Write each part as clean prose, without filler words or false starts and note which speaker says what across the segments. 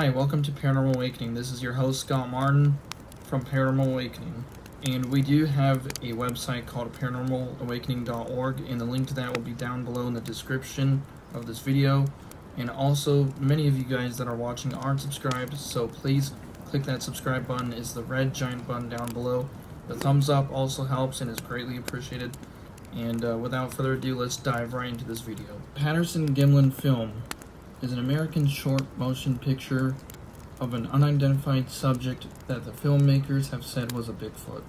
Speaker 1: Hi, welcome to Paranormal Awakening. This is your host, Scott Martin from Paranormal Awakening. And we do have a website called paranormalawakening.org, and the link to that will be down below in the description of this video. And also, many of you guys that are watching aren't subscribed, so please click that subscribe button. It's the red giant button down below. The thumbs up also helps and is greatly appreciated. And without further ado, let's dive right into this video. Patterson Gimlin film is an American short motion picture of an unidentified subject that the filmmakers have said was a Bigfoot.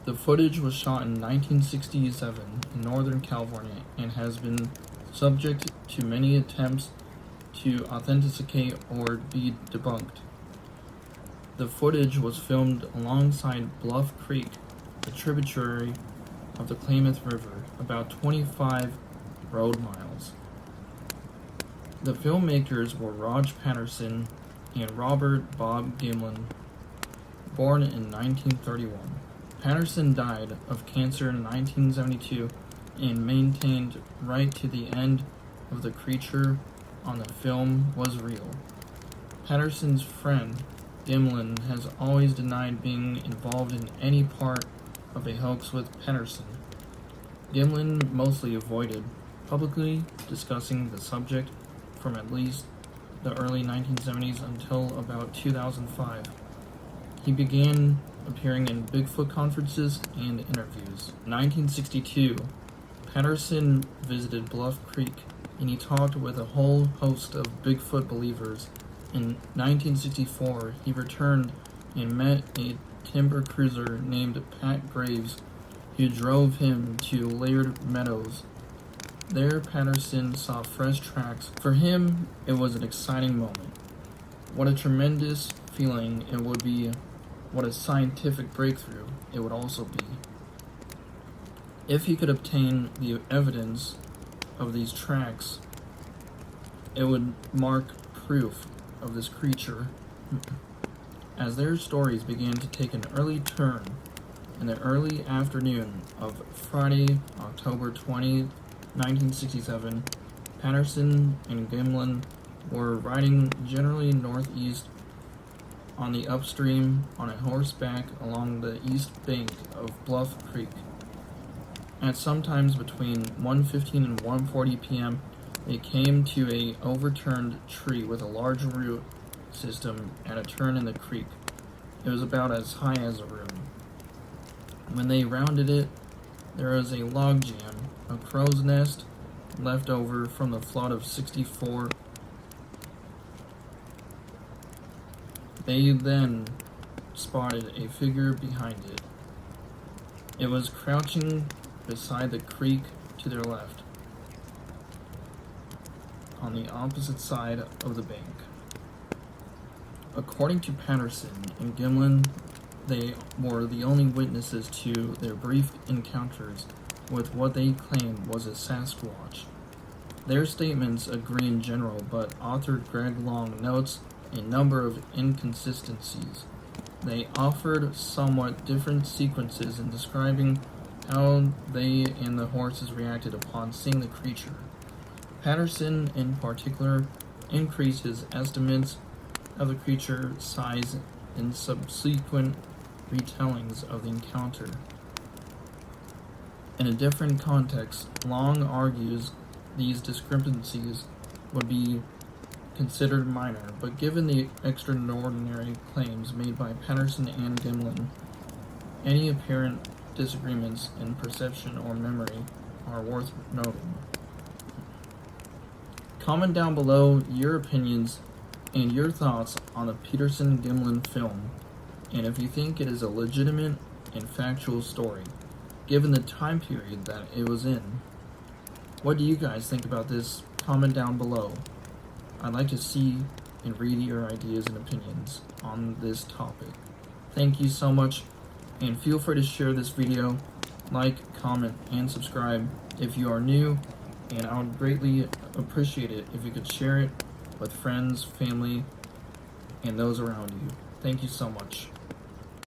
Speaker 1: The footage was shot in 1967 in Northern California and has been subject to many attempts to authenticate or be debunked. The footage was filmed alongside Bluff Creek, a tributary of the Klamath River, about 25 road miles. The filmmakers were Raj Patterson and Robert Bob Gimlin, born in 1931. Patterson died of cancer in 1972 and maintained right to the end of the creature on the film was real. Patterson's friend, Gimlin, has always denied being involved in any part of a hoax with Patterson. Gimlin mostly avoided publicly discussing the subject from at least the early 1970s until about 2005. He began appearing in Bigfoot conferences and interviews. In 1962, Patterson visited Bluff Creek and he talked with a whole host of Bigfoot believers. In 1964, he returned and met a timber cruiser named Pat Graves, who drove him to Laird Meadows. There, Patterson saw fresh tracks. For him, it was an exciting moment. What a tremendous feeling it would be. What a scientific breakthrough it would also be. If he could obtain the evidence of these tracks, it would mark proof of this creature. As their stories began to take an early turn in the early afternoon of Friday, October 20th, 1967, Patterson and Gimlin were riding generally northeast on the upstream on a horseback along the east bank of Bluff Creek. At sometimes between 1:15 and 1:40 p.m., they came to a overturned tree with a large root system at a turn in the creek. It was about as high as a room. When they rounded it, there was a log jam, a crow's nest left over from the flood of '64. They then spotted a figure behind it. It was crouching beside the creek to their left, on the opposite side of the bank. According to Patterson and Gimlin, they were the only witnesses to their brief encounters with what they claimed was a Sasquatch. Their statements agree in general, but author Greg Long notes a number of inconsistencies. They offered somewhat different sequences in describing how they and the horses reacted upon seeing the creature. Patterson, in particular, increased his estimates of the creature size in subsequent retellings of the encounter. In a different context, Long argues these discrepancies would be considered minor, but given the extraordinary claims made by Patterson and Gimlin, any apparent disagreements in perception or memory are worth noting. Comment down below your opinions and your thoughts on the Patterson Gimlin film, and if you think it is a legitimate and factual story, given the time period that it was in. What do you guys think about this? Comment down below. I'd like to see and read your ideas and opinions on this topic. Thank you so much, and feel free to share this video, like, comment, and subscribe if you are new, and I would greatly appreciate it if you could share it with friends, family, and those around you. Thank you so much.